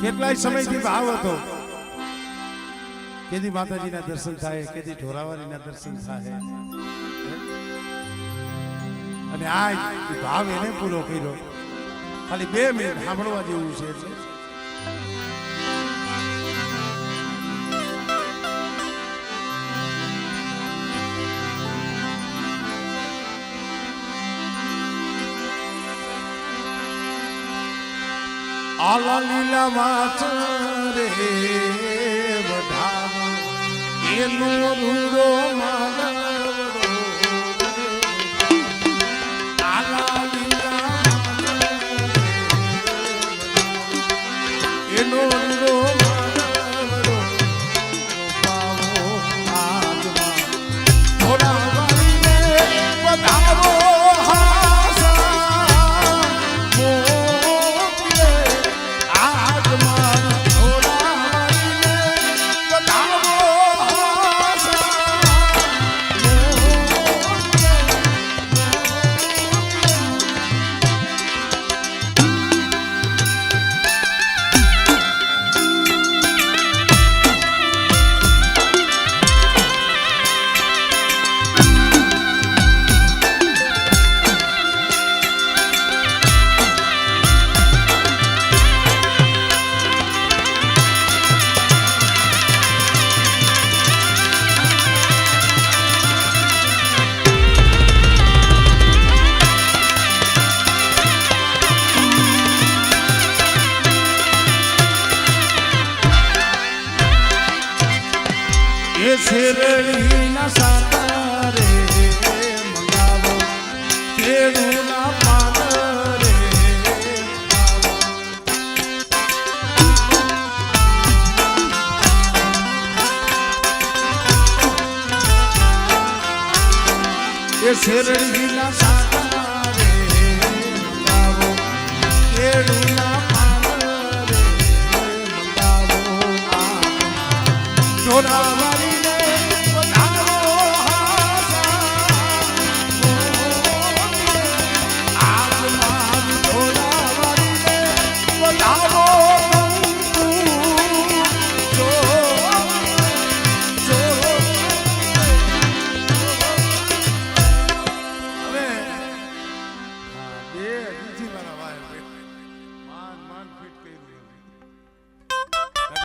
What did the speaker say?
કેટલાય સમયથી ભાવ હતો કેદી માતાજીના દર્શન થાય, કેદી ઢોરાવાળીના દર્શન થાય, અને આ ભાવ એને પૂરો કર્યો. ખાલી 2 મિનિટ સાંભળવા જેવું છે. આલા લીલા વાચરે વઢાવો એનો રૂડો માનવડો. આલા લીલા એનો રૂડો માનવડો પાવો આગમાં થોડા વાળીને વધારો. શેરડીના સાતારે મંગાવો કેળુના પાન રે. એ શેરડીના સાતારે મંગાવો કેળુના પાન રે મંગાવો.